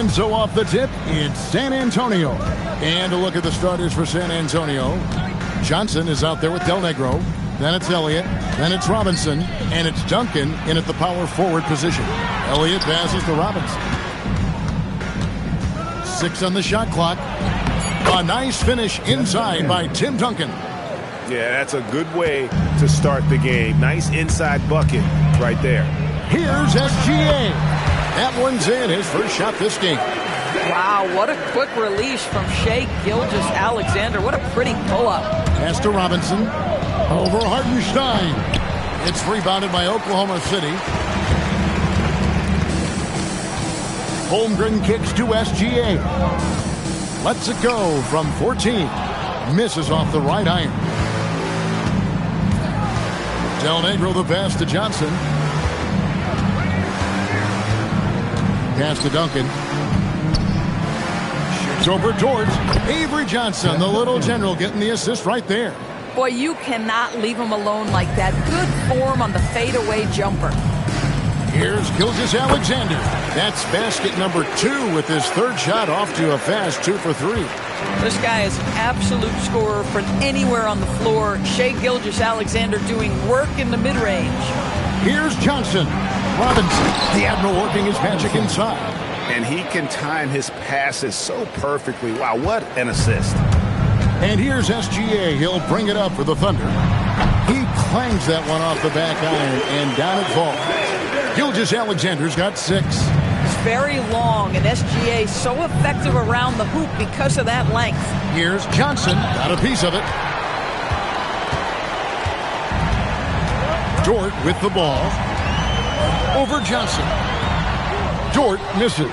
And so off the tip, it's San Antonio. And a look at the starters for San Antonio. Johnson is out there with Del Negro. Then it's Elliott. Then it's Robinson. And it's Duncan in at the power forward position. Elliott passes to Robinson. 6 on the shot clock. A nice finish inside by Tim Duncan. Yeah, that's a good way to start the game. Nice inside bucket right there. Here's SGA. That one's in, his first shot this game. Wow, what a quick release from Shai Gilgeous-Alexander. What a pretty pull-up. Pass to Robinson. Over Hartenstein. It's rebounded by Oklahoma City. Holmgren kicks to SGA. Lets it go from 14. Misses off the right iron. Del Negro the pass to Johnson. Pass to Duncan. Shoots over Dort. Avery Johnson, the little general, getting the assist right there. Boy, you cannot leave him alone like that. Good form on the fadeaway jumper. Here's Gilgeous-Alexander. That's basket number 2 with his third shot off to a fast 2 for 3. This guy is an absolute scorer from anywhere on the floor. Shai Gilgeous-Alexander doing work in the mid-range. Here's Johnson. Robinson, the Admiral, working his magic inside. And he can time his passes so perfectly. Wow, what an assist. And here's SGA. He'll bring it up for the Thunder. He clangs that one off the back iron, and down it falls. Gilgeous-Alexander's got 6. It's very long, and SGA so effective around the hoop because of that length. Here's Johnson. Got a piece of it. Dort with the ball. Over Johnson. Dort misses.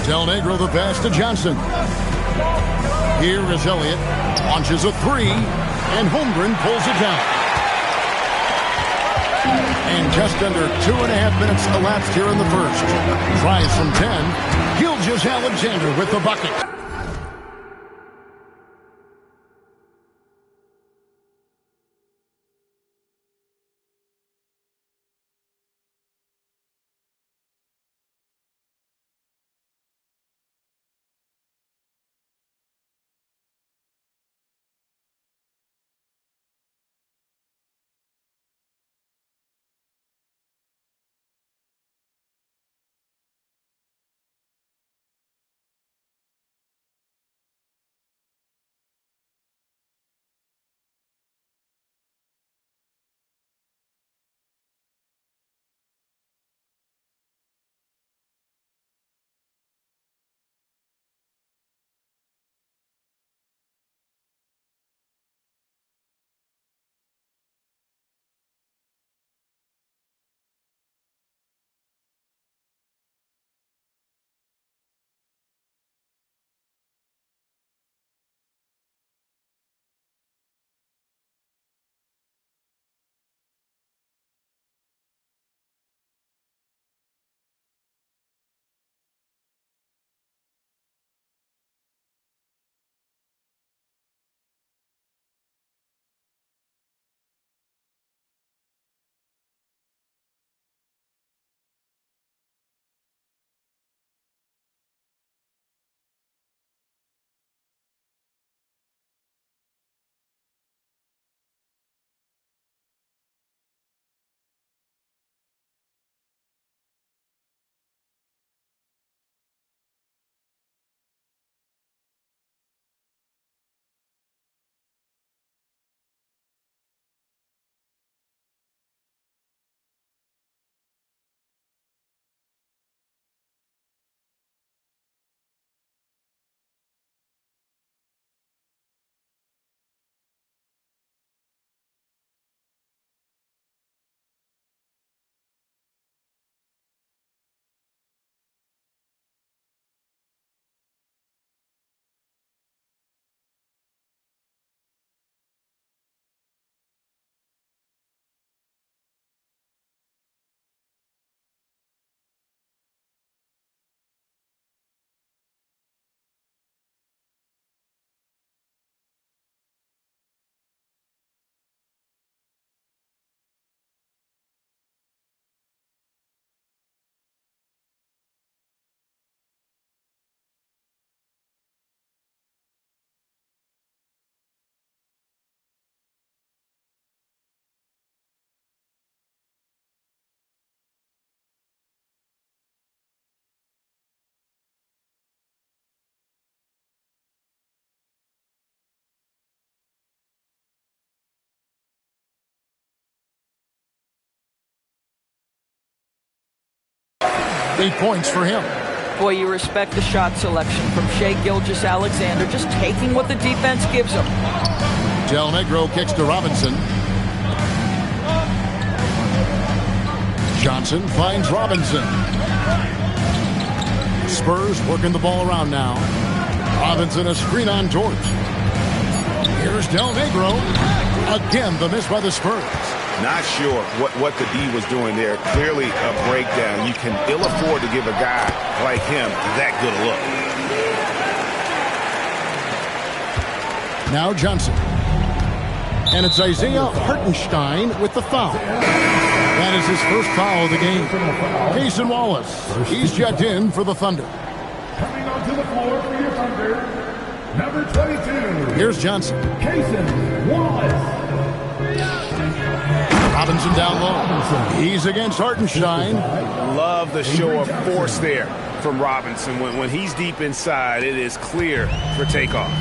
Del Negro the pass to Johnson. Here is Elliott. Launches a 3. And Holmgren pulls it down. And just under 2.5 minutes elapsed here in the first. Tries from 10. Gilgeous-Alexander with the bucket. 8 points for him. Boy, you respect the shot selection from Shai Gilgeous-Alexander, just taking what the defense gives him. Del Negro kicks to Robinson. Johnson finds Robinson. Spurs working the ball around now. Robinson a screen on Dort. Here's Del Negro. Again, the miss by the Spurs. Not sure what the D was doing there. Clearly a breakdown. You can ill afford to give a guy like him that good a look. Now Johnson. And it's Isaiah Hartenstein with the foul. That is his first foul of the game. Cason Wallace. He's checked in for the Thunder. Coming onto the floor for your Thunder, number 22. Here's Johnson. Cason Wallace. Robinson down low. He's against Hartenstein. Love the show of force there from Robinson. When he's deep inside, it is clear for takeoff.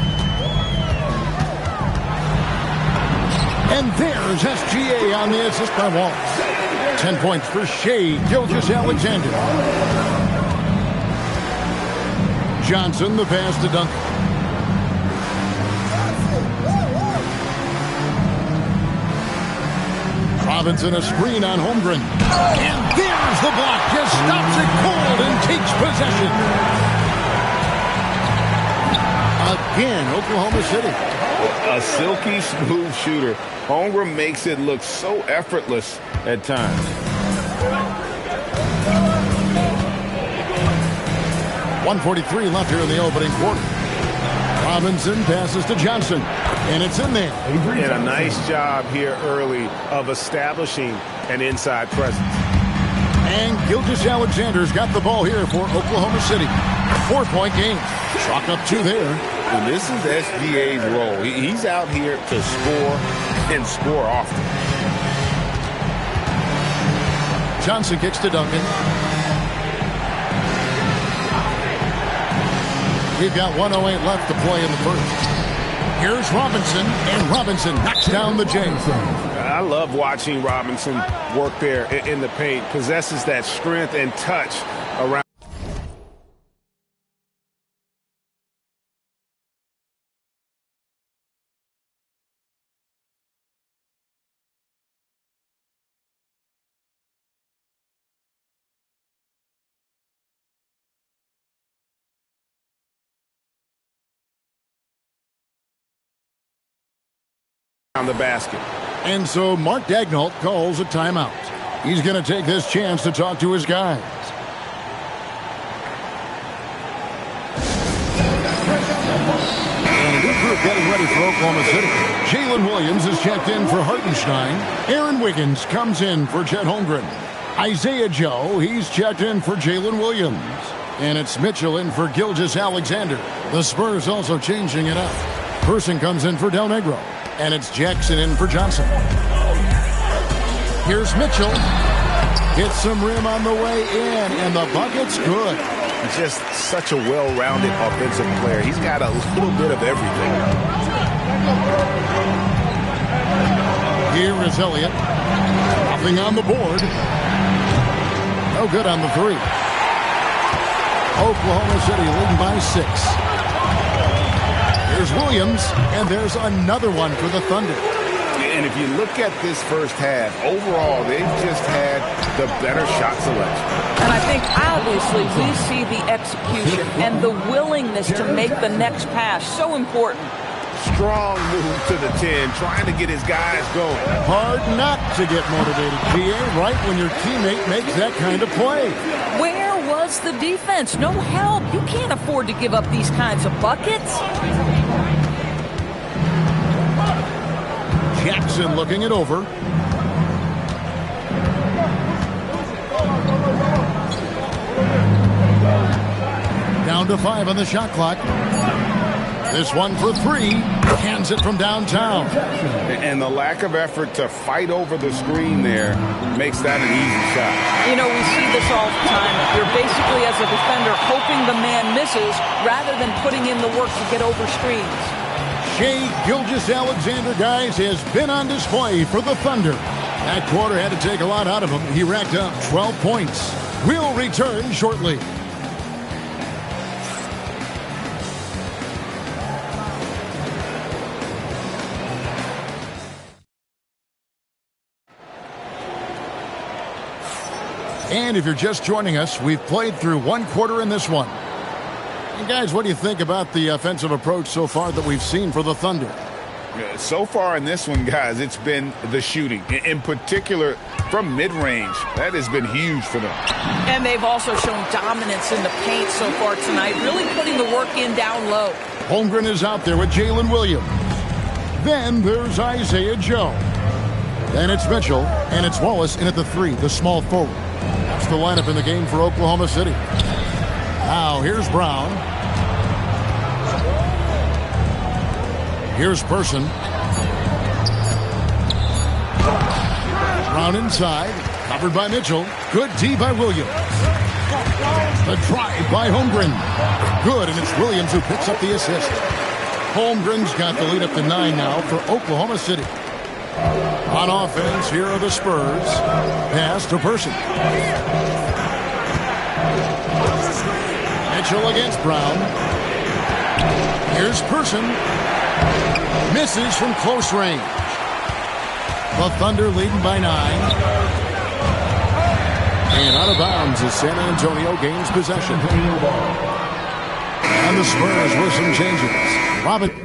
And there's SGA on the assist by Wallace. 10 points for Shai Gilgeous-Alexander. Johnson, the pass to Duncan. Robinson a screen on Holmgren. And there's the block. Just stops it cold and takes possession. Again, Oklahoma City. A silky smooth shooter. Holmgren makes it look so effortless at times. .143 left here in the opening quarter. Robinson passes to Johnson, and it's in there. And a nice job here early of establishing an inside presence. And Gilgeous-Alexander's got the ball here for Oklahoma City. 4-point game. Chalk up 2 there. And this is SGA's role. He's out here to score and score often. Johnson kicks to Duncan. We've got 1:08 left to play in the first. Here's Robinson, and Robinson knocks down the J. I love watching Robinson work there in the paint. Possesses that strength and touch around. On the basket. And so Mark Daigneault calls a timeout. He's going to take this chance to talk to his guys. And a good group getting ready for Oklahoma City. Jalen Williams is checked in for Hartenstein. Aaron Wiggins comes in for Chet Holmgren. Isaiah Joe, he's checked in for Jalen Williams. And it's Mitchell in for Gilgeous-Alexander. The Spurs also changing it up. Person comes in for Del Negro. And it's Jackson in for Johnson. Here's Mitchell. Hits some rim on the way in, and the bucket's good. Just such a well-rounded offensive player. He's got a little bit of everything. Here is Elliott. Nothing on the board. No good on the 3. Oklahoma City leading by 6. There's Williams, and there's another one for the Thunder. And if you look at this first half, overall, they've just had the better shot selection. And I think, obviously, we see the execution and the willingness to make the next pass so important. Strong move to the 10, trying to get his guys going. Hard not to get motivated, GA, right when your teammate makes that kind of play. Where was the defense? No help. You can't afford to give up these kinds of buckets. Jackson looking it over. Down to 5 on the shot clock. This one for 3. Hands it from downtown. And the lack of effort to fight over the screen there makes that an easy shot. You know, we see this all the time. You're basically, as a defender, hoping the man misses rather than putting in the work to get over screens. Shai Gilgeous-Alexander, guys, has been on display for the Thunder. That quarter had to take a lot out of him. He racked up 12 points. We'll return shortly. And if you're just joining us, we've played through one quarter in this one. And guys, what do you think about the offensive approach so far that we've seen for the Thunder? So far in this one, guys, it's been the shooting. In particular, from mid-range. That has been huge for them. And they've also shown dominance in the paint so far tonight, really putting the work in down low. Holmgren is out there with Jalen Williams. Then there's Isaiah Joe. Then it's Mitchell, and it's Wallace in at the 3, the small forward. That's the lineup in the game for Oklahoma City. Now here's Brown. Here's Person. Brown inside, covered by Mitchell. Good D by Williams. The drive by Holmgren. Good, and it's Williams who picks up the assist. Holmgren's got the lead up to 9 now for Oklahoma City. On offense, here are the Spurs. Pass to Person. Mitchell against Brown. Here's Person. Misses from close range. The Thunder leading by 9. And out of bounds as San Antonio gains possession. And the Spurs with some changes. Robinson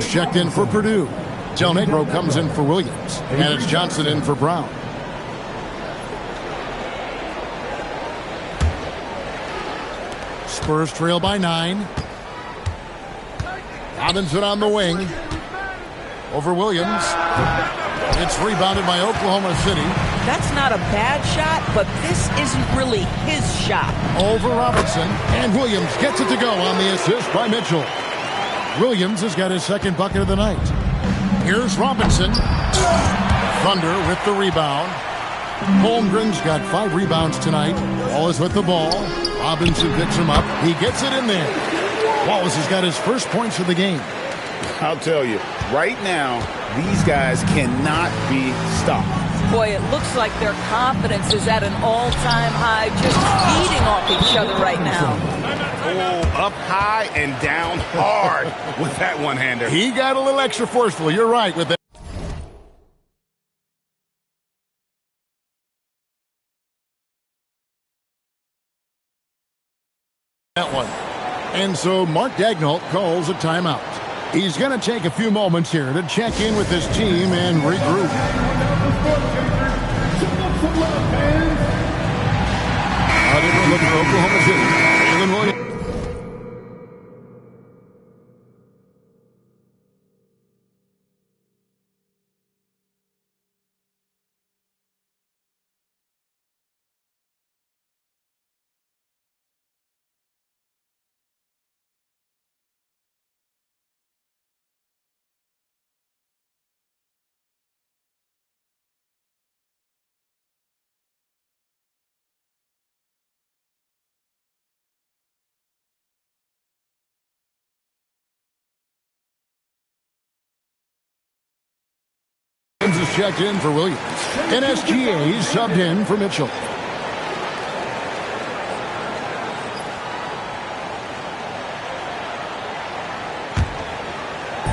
checked in for Purdue. Del Negro comes in for Williams. And it's Johnson in for Brown. Spurs trail by 9. Robinson on the wing. Over Williams. It's rebounded by Oklahoma City. That's not a bad shot, but this isn't really his shot. Over Robinson. And Williams gets it to go on the assist by Mitchell. Williams has got his second bucket of the night. Here's Robinson. Thunder with the rebound. Holmgren's got 5 rebounds tonight. Wallace with the ball. Robinson picks him up. He gets it in there. Wallace has got his first points of the game. I'll tell you, right now, these guys cannot be stopped. Boy, it looks like their confidence is at an all-time high, just feeding off each other right now. Oh, up high and down hard with that one-hander. He got a little extra forceful. You're right with that. That one. And so Mark Daigneault calls a timeout. He's going to take a few moments here to check in with his team and regroup. A different look for Oklahoma City. Jalen Williams. Is checked in for Williams. NSGA subbed in for Mitchell.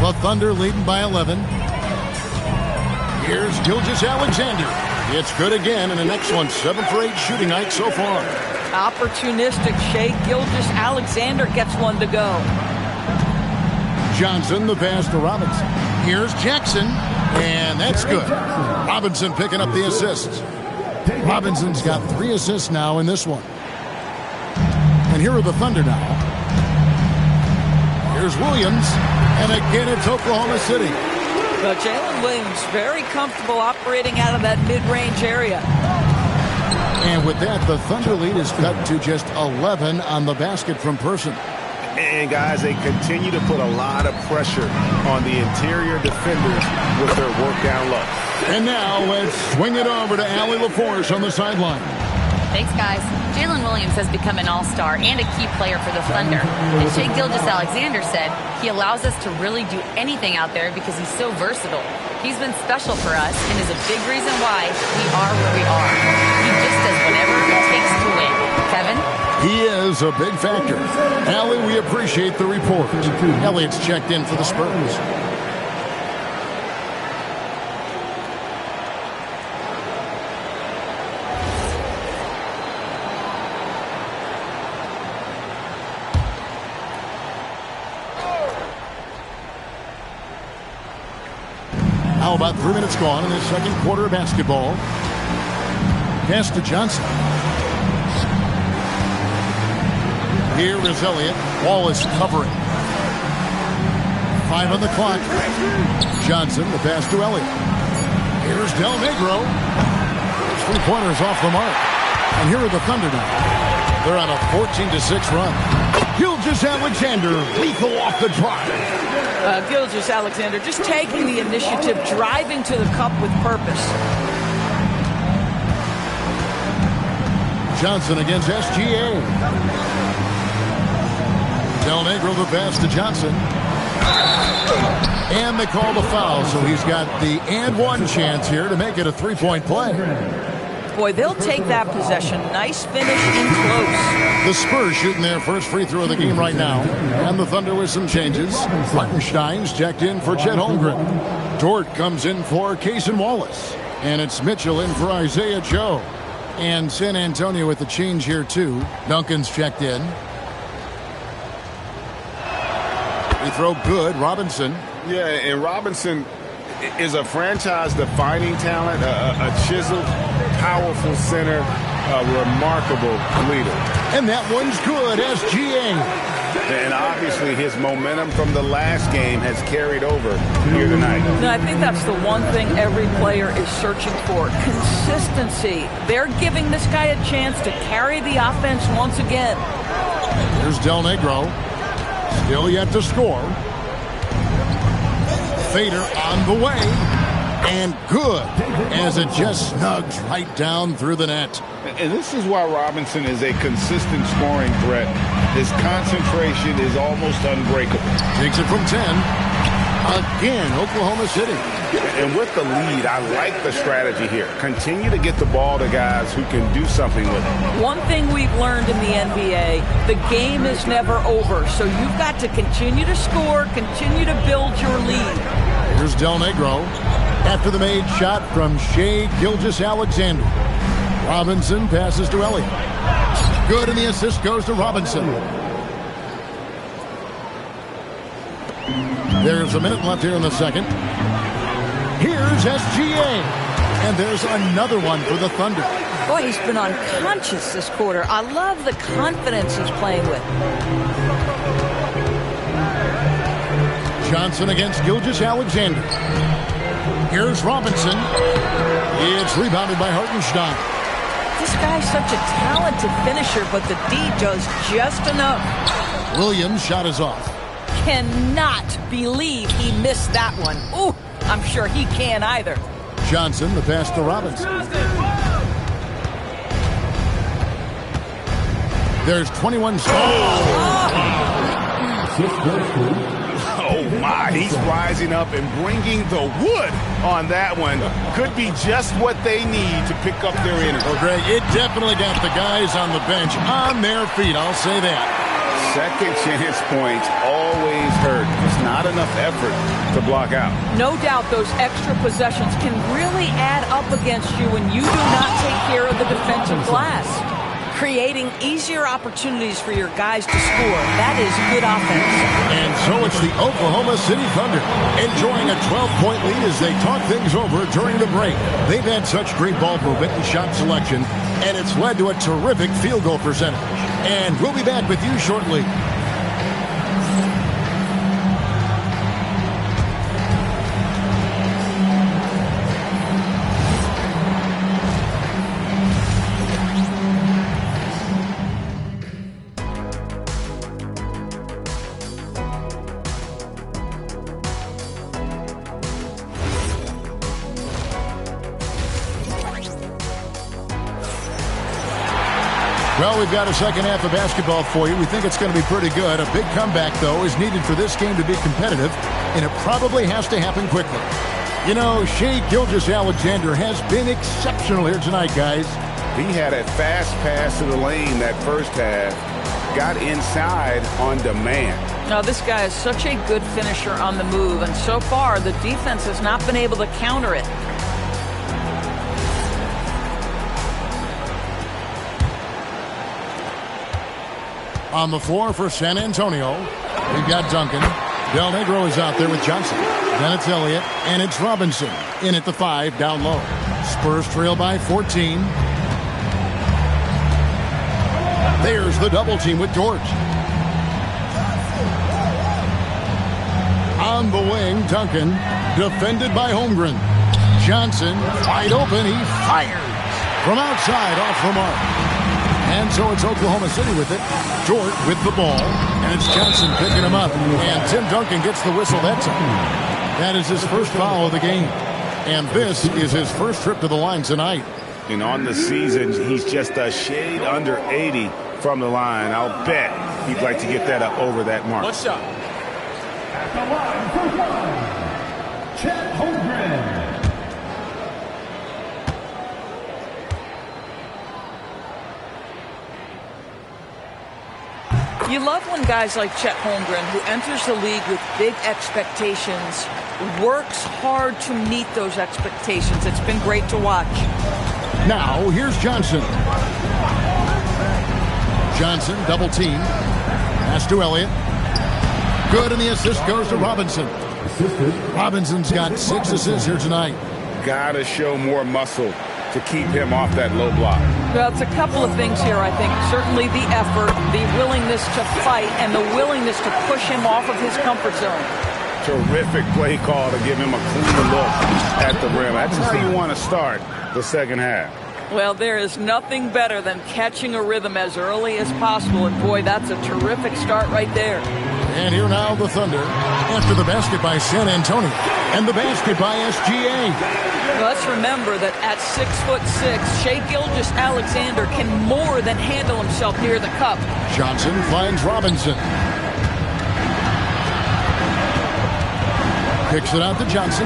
The Thunder leading by 11. Here's Gilgeous-Alexander. It's good again, and the next one 7 for 8 shooting night so far. Opportunistic Shea Gilgeous-Alexander gets one to go. Johnson, the pass to Robinson. Here's Jackson, and that's good. Robinson picking up the assists. Robinson's got 3 assists now in this one. And here are the Thunder now. Here's Williams, and again it's Oklahoma City. But Jalen Williams very comfortable operating out of that mid-range area. And with that, the Thunder lead is cut to just 11 on the basket from Person. And, guys, they continue to put a lot of pressure on the interior defenders with their work down low. And now let's swing it over to Allie LaForce on the sideline. Thanks, guys. Jalen Williams has become an all-star and a key player for the Thunder. And Shai Gilgeous-Alexander said he allows us to really do anything out there because he's so versatile. He's been special for us and is a big reason why we are where we are. He just does whatever it takes to win. Kevin? He is a big factor. Allie, we appreciate the report. Elliott's checked in for the Spurs. How about 3 minutes gone in the second quarter of basketball? Pass to Johnson. Here is Elliott. Wallace covering. 5 on the clock. Johnson, the pass to Elliott. Here's Del Negro. 3-pointers off the mark. And here are the Thunder now. They're on a 14-6 run. Gilgeous-Alexander, lethal off the drive. Gilgeous-Alexander just taking the initiative, driving to the cup with purpose. Johnson against SGA. Del Negro the pass to Johnson. And they call the foul, so he's got the and one chance here to make it a 3-point play. Boy, they'll take that possession. Nice finish in close. The Spurs shooting their first free throw of the game right now. And the Thunder with some changes. Martenstein's checked in for Chet Holmgren. Dort comes in for Cason Wallace. And it's Mitchell in for Isaiah Joe. And San Antonio with the change here too. Duncan's checked in. Free throw good. Robinson. Yeah, and Robinson is a franchise-defining talent, a chiseled, powerful center, a remarkable leader. And that one's good, SGA. And obviously his momentum from the last game has carried over here tonight. No, I think that's the one thing every player is searching for. Consistency. They're giving this guy a chance to carry the offense once again. Here's Del Negro. Still yet to score. Fader on the way. And good, as it just snugs right down through the net. And this is why Robinson is a consistent scoring threat. His concentration is almost unbreakable. Takes it from 10. Again, Oklahoma City. And with the lead, I like the strategy here. Continue to get the ball to guys who can do something with it. One thing we've learned in the NBA, the game is never over. So you've got to continue to score, continue to build your lead. Here's Del Negro. After the made shot from Shai Gilgeous-Alexander. Robinson passes to Elliott. Good, and the assist goes to Robinson. There's a minute left here in the second. Here's SGA. And there's another one for the Thunder. Boy, he's been unconscious this quarter. I love the confidence he's playing with. Johnson against Gilgeous-Alexander. Here's Robinson. It's rebounded by Hartenstein. This guy's such a talented finisher, but the D does just enough. Williams' shot is off. Cannot believe he missed that one. Ooh, I'm sure he can't either. Johnson, the pass to Robinson. There's 21 Oh, my. He's rising up and bringing the wood on that one. Could be just what they need to pick up their energy. Well, Greg, it definitely got the guys on the bench on their feet. I'll say that. Second chance points always hurt. It's not enough effort to block out. No doubt those extra possessions can really add up against you when you do not take care of the defensive glass. Creating easier opportunities for your guys to score. That is good offense. And so it's the Oklahoma City Thunder enjoying a 12-point lead as they talk things over during the break. They've had such great ball movement and shot selection, and it's led to a terrific field goal percentage. And we'll be back with you shortly. Well, we've got a second half of basketball for you. We think it's going to be pretty good. A big comeback, though, is needed for this game to be competitive, and it probably has to happen quickly. You know, Shai Gilgeous-Alexander has been exceptional here tonight, guys. He had a fast pass to the lane that first half. Got inside on demand. Now, this guy is such a good finisher on the move, and so far the defense has not been able to counter it. On the floor for San Antonio, we've got Duncan. Del Negro is out there with Johnson. Then it's Elliott, and it's Robinson. In at the 5, down low. Spurs trail by 14. There's the double team with George. On the wing, Duncan, defended by Holmgren. Johnson, wide open, he fires. From outside, off the mark. And so it's Oklahoma City with it. George with the ball. And it's Johnson picking him up. And Tim Duncan gets the whistle that time. That is his first foul of the game. And this is his first trip to the line tonight. And on the season, he's just a shade under 80 from the line. I'll bet he'd like to get that up over that mark. What's up? At the line for one, Chet Holmgren. You love when guys like Chet Holmgren, who enters the league with big expectations, works hard to meet those expectations. It's been great to watch. Now, here's Johnson. Johnson, double team. Pass to Elliott. Good, and the assist goes to Robinson. Robinson's got 6 assists here tonight. Gotta show more muscle to keep him off that low block. Well, it's a couple of things here, I think. Certainly the effort, the willingness to fight, and the willingness to push him off of his comfort zone. Terrific play call to give him a clean look at the rim. That's how you want to start the second half. Well, there is nothing better than catching a rhythm as early as possible, and boy, that's a terrific start right there. And here now the Thunder after the basket by San Antonio and the basket by SGA. Let's remember that at 6'6", Shai Gilgeous-Alexander can more than handle himself near the cup. Johnson finds Robinson. Kicks it out to Johnson.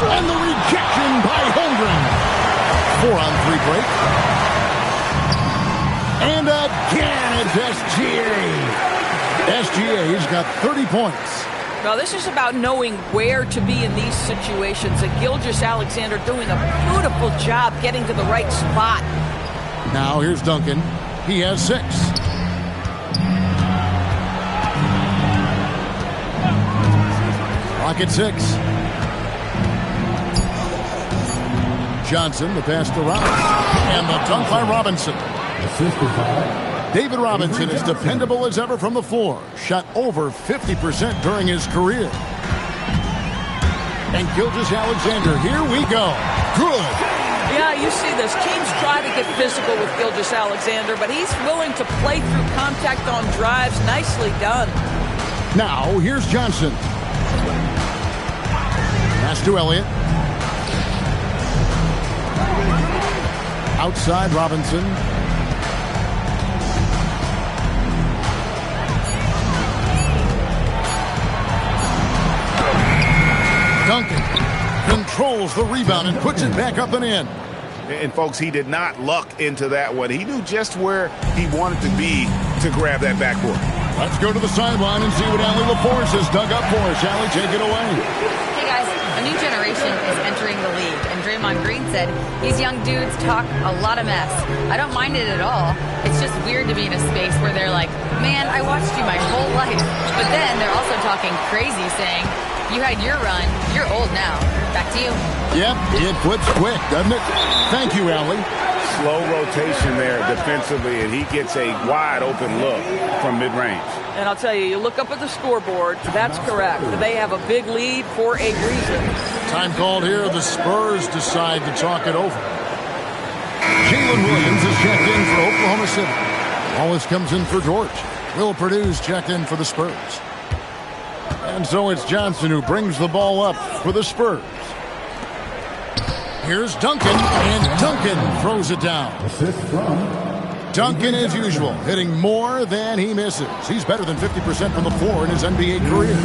And the rejection by Holmgren. 4-on-3 break. And again it's SGA. SGA's got 30 points. Now, this is about knowing where to be in these situations. And Gilgeous-Alexander doing a beautiful job getting to the right spot. Now, here's Duncan. He has 6. Clock at 6. Johnson, the pass to Robinson. And the dunk by Robinson. David Robinson is dependable as ever from the floor. Shot over 50% during his career. And Gilgeous-Alexander, here we go. Good. Yeah, you see this. Teams try to get physical with Gilgeous-Alexander, but he's willing to play through contact on drives. Nicely done. Now, here's Johnson. Pass to Elliott. Outside Robinson. Duncan controls the rebound and puts it back up and in. And, folks, he did not luck into that one. He knew just where he wanted to be to grab that backboard. Let's go to the sideline and see what Allie LaForce has dug up for us. Allie, take it away. Hey, guys, a new generation is entering the league, and Draymond Green said, these young dudes talk a lot of mess. I don't mind it at all. It's just weird to be in a space where they're like, man, I watched you my whole life. But then they're also talking crazy, saying, you had your run. You're old now. Back to you. Yep, it flips quick, doesn't it? Thank you, Allie. Slow rotation there defensively, and he gets a wide-open look from mid-range. And I'll tell you, you look up at the scoreboard, that's correct. They have a big lead for a reason. Time called here. The Spurs decide to talk it over. Jalen Williams is checked in for Oklahoma City. Wallace comes in for George. Will Purdue's checked in for the Spurs. And so it's Johnson who brings the ball up for the Spurs. Here's Duncan, and Duncan throws it down. Assist from Duncan, as usual, hitting more than he misses. He's better than 50% from the floor in his NBA career.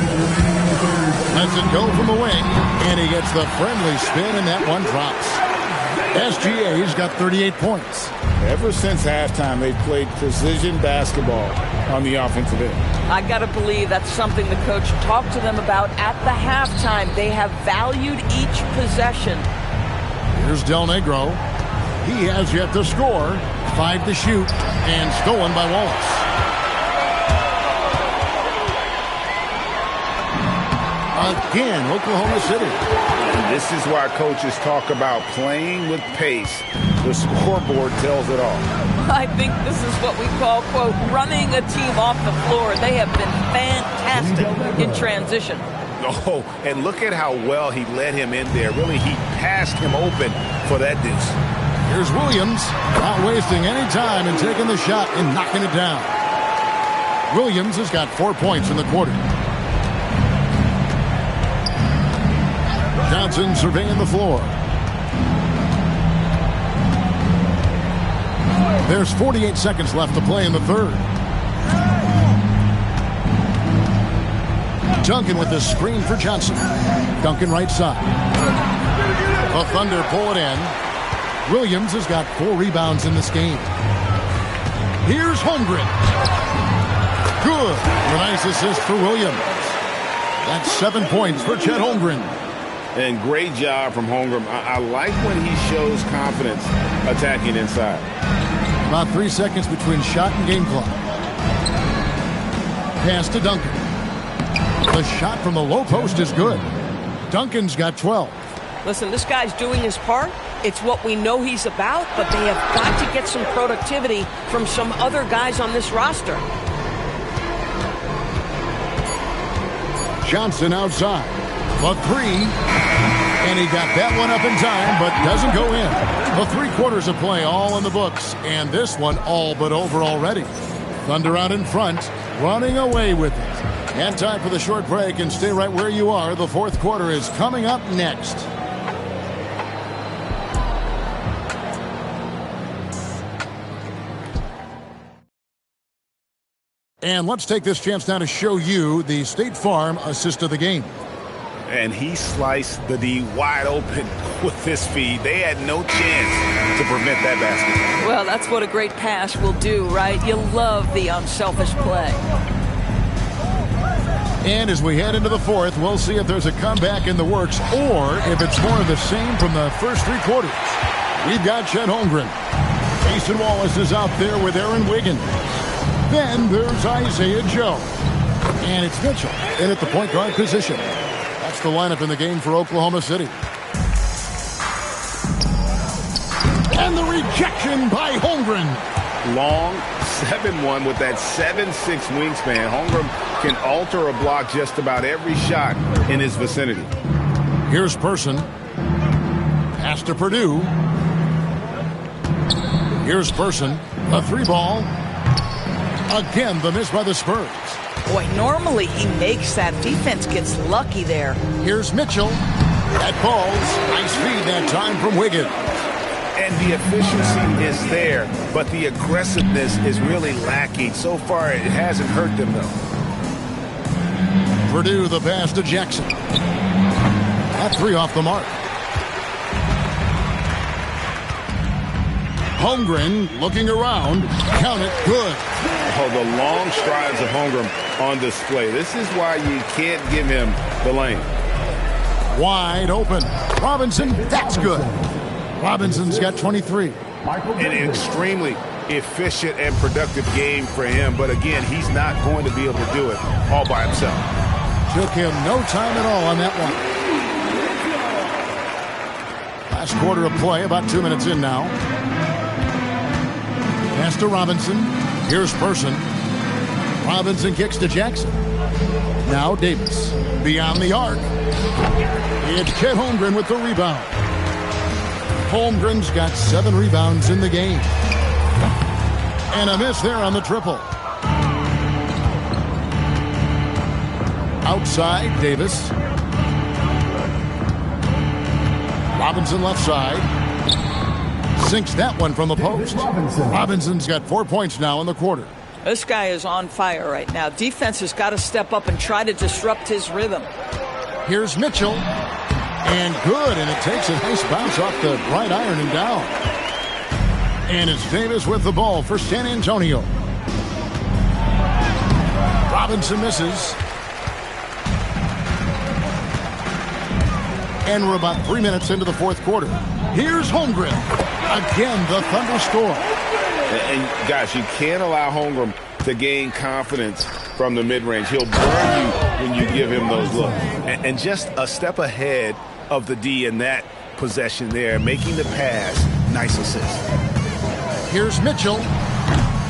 Lets it go from the wing, and he gets the friendly spin, and that one drops. SGA's got 38 points. Ever since halftime, they've played precision basketball on the offensive end. I got to believe that's something the coach talked to them about at the halftime. They have valued each possession. Here's Del Negro. He has yet to score. 5 to shoot, and stolen by Wallace. Again, Oklahoma City. And this is why coaches talk about playing with pace. The scoreboard tells it all. I think this is what we call, quote, running a team off the floor. They have been fantastic in transition. Oh, and look at how well he led him in there. Really, he passed him open for that deuce. Here's Williams, not wasting any time and taking the shot and knocking it down. Williams has got 4 points in the quarter. Johnson surveying the floor. There's 48 seconds left to play in the third. Duncan with the screen for Johnson. Duncan right side. The Thunder pull it in. Williams has got 4 rebounds in this game. Here's Holmgren. Good. A nice assist for Williams. That's 7 points for Chet Holmgren. And great job from Holmgren. I like when he shows confidence attacking inside. About 3 seconds between shot and game clock. Pass to Duncan. The shot from the low post is good. Duncan's got 12. Listen, this guy's doing his part. It's what we know he's about, but they have got to get some productivity from some other guys on this roster. Johnson outside. A 3. And he got that one up in time, but doesn't go in. The 3 quarters of play all in the books, and this one all but over already. Thunder out in front, running away with it. And time for the short break, and stay right where you are. The fourth quarter is coming up next. And let's take this chance now to show you the State Farm assist of the game. And he sliced the D wide open with his feet. They had no chance to prevent that basket. Well, that's what a great pass will do, right? You love the unselfish play. And as we head into the fourth, we'll see if there's a comeback in the works or if it's more of the same from the first 3 quarters. We've got Chet Holmgren. Jason Wallace is out there with Aaron Wiggins. Then there's Isaiah Joe. And it's Mitchell in at the point guard position. That's the lineup in the game for Oklahoma City. And the rejection by Holmgren. Long 7-1 with that 7'6" wingspan. Holmgren can alter a block just about every shot in his vicinity. Here's Person. Pass to Purdue. Here's Person. A 3-ball. Again, the miss by the Spurs. Boy, normally he makes that. Defense gets lucky there. Here's Mitchell. That falls. Nice feed that time from Wiggins. And the efficiency is there, but the aggressiveness is really lacking. So far, it hasn't hurt them, though. Purdue, the pass to Jackson. That 3 off the mark. Holmgren looking around. Count it. Good. Oh, the long strides of Holmgren on display. This is why you can't give him the lane. Wide open. Robinson, that's good. Robinson's got 23. An extremely efficient and productive game for him. But again, he's not going to be able to do it all by himself. Took him no time at all on that one. Last quarter of play, about 2 minutes in now. Pass to Robinson. Here's Person. Robinson kicks to Jackson. Now Davis. Beyond the arc. It's Chet Holmgren with the rebound. Holmgren's got 7 rebounds in the game. And a miss there on the triple. Outside, Davis. Robinson left side. Sinks that one from the post. Robinson's got 4 points now in the quarter. This guy is on fire right now. Defense has got to step up and try to disrupt his rhythm. Here's Mitchell. And good, and it takes a nice bounce off the right iron and down. And it's Davis with the ball for San Antonio. Robinson misses. And we're about 3 minutes into the fourth quarter. Here's Holmgren. Again, the Thunder score. And guys, you can't allow Holmgren to gain confidence from the mid-range. He'll burn you when you give him those looks. And just a step ahead of the D in that possession there, making the pass. Nice assist. Here's Mitchell.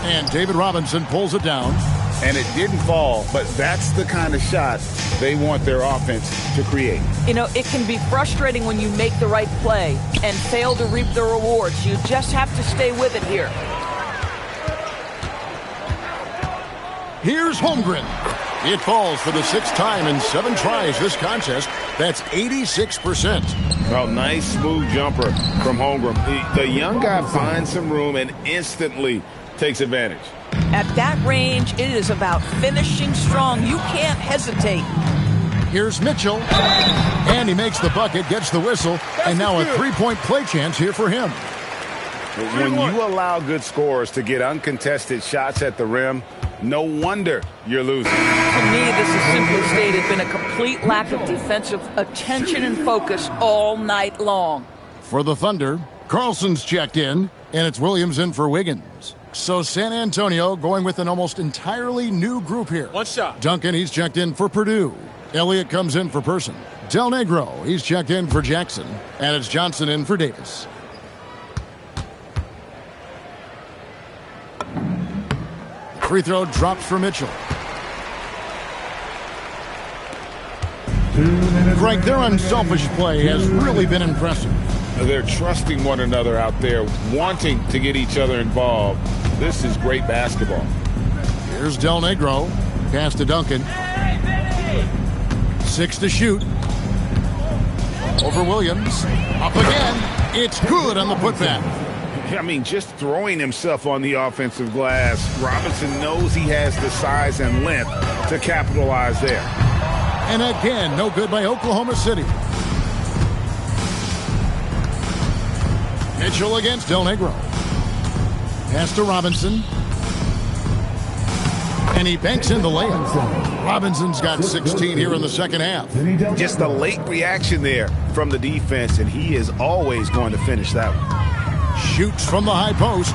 And David Robinson pulls it down. And it didn't fall, but that's the kind of shot they want their offense to create. You know, it can be frustrating when you make the right play and fail to reap the rewards. You just have to stay with it here. Here's Holmgren. It falls for the 6th time in 7 tries this contest. That's 86%. Well, nice smooth jumper from Holmgren. The young guy finds some room and instantly takes advantage. At that range, it is about finishing strong. You can't hesitate. Here's Mitchell. And he makes the bucket, gets the whistle, and now a 3-point play chance here for him. When you allow good scorers to get uncontested shots at the rim, no wonder you're losing. To me, this has simply stated been a complete lack of defensive attention and focus all night long. For the Thunder, Carlson's checked in, and it's Williams in for Wiggins. So San Antonio going with an almost entirely new group here. One shot. Duncan, he's checked in for Purdue. Elliott comes in for Person. Del Negro, he's checked in for Jackson. And it's Johnson in for Davis. Free throw drops for Mitchell. Frank, their unselfish play has really been impressive. They're trusting one another out there, wanting to get each other involved. This is great basketball. Here's Del Negro. Pass to Duncan. 6 to shoot. Over Williams. Up again. It's good on the putback. I mean, just throwing himself on the offensive glass. Robinson knows he has the size and length to capitalize there. And again, no good by Oklahoma City. Mitchell against Del Negro. Pass to Robinson. And he banks in the layup. Robinson's got 16 here in the second half. Just a late reaction there from the defense, and he is always going to finish that one. Shoots from the high post.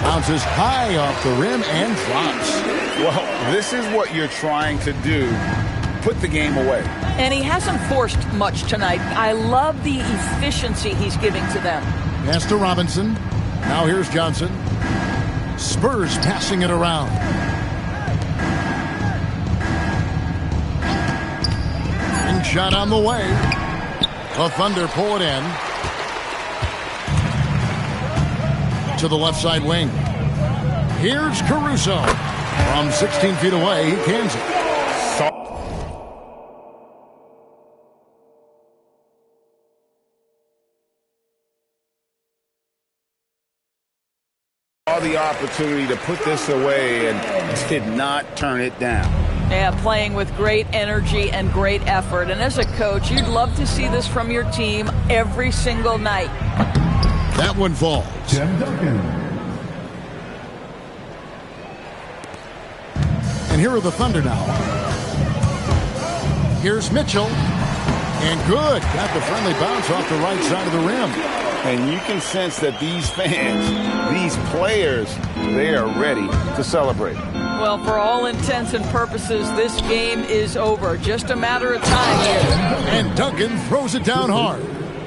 Bounces high off the rim and drops. Well, this is what you're trying to do. Put the game away. And he hasn't forced much tonight. I love the efficiency he's giving to them. Pass to Robinson. Now here's Johnson. Spurs passing it around. And shot on the way. The Thunder pull it in. To the left side wing. Here's Caruso. From 16 feet away, he cans it. The opportunity to put this away and did not turn it down. Yeah, playing with great energy and great effort. And as a coach, you'd love to see this from your team every single night. That one falls. Tim Duncan. And here are the Thunder now. Here's Mitchell. And good. Got the friendly bounce off the right side of the rim. And you can sense that these fans, these players, they are ready to celebrate. Well, for all intents and purposes, this game is over. Just a matter of time here. And Duncan throws it down hard.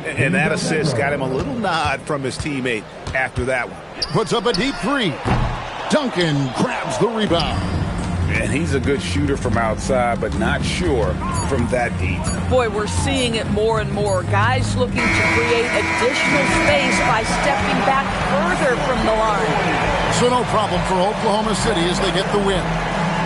And that assist got him a little nod from his teammate after that one. Puts up a deep three. Duncan grabs the rebound. And he's a good shooter from outside, but not sure from that deep. Boy, we're seeing it more and more. Guys looking to create additional space by stepping back further from the line. So no problem for Oklahoma City as they get the win.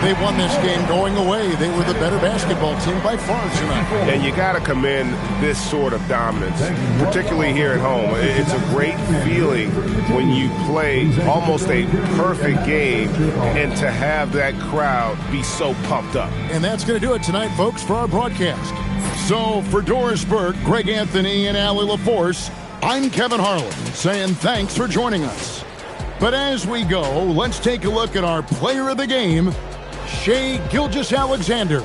They won this game going away. They were the better basketball team by far tonight. And you got to commend this sort of dominance, particularly here at home. It's a great feeling when you play almost a perfect game and to have that crowd be so pumped up. And that's going to do it tonight, folks, for our broadcast. So for Doris Burke, Greg Anthony, and Allie LaForce, I'm Kevin Harlan saying thanks for joining us. But as we go, let's take a look at our player of the game, Shai Gilgeous-Alexander.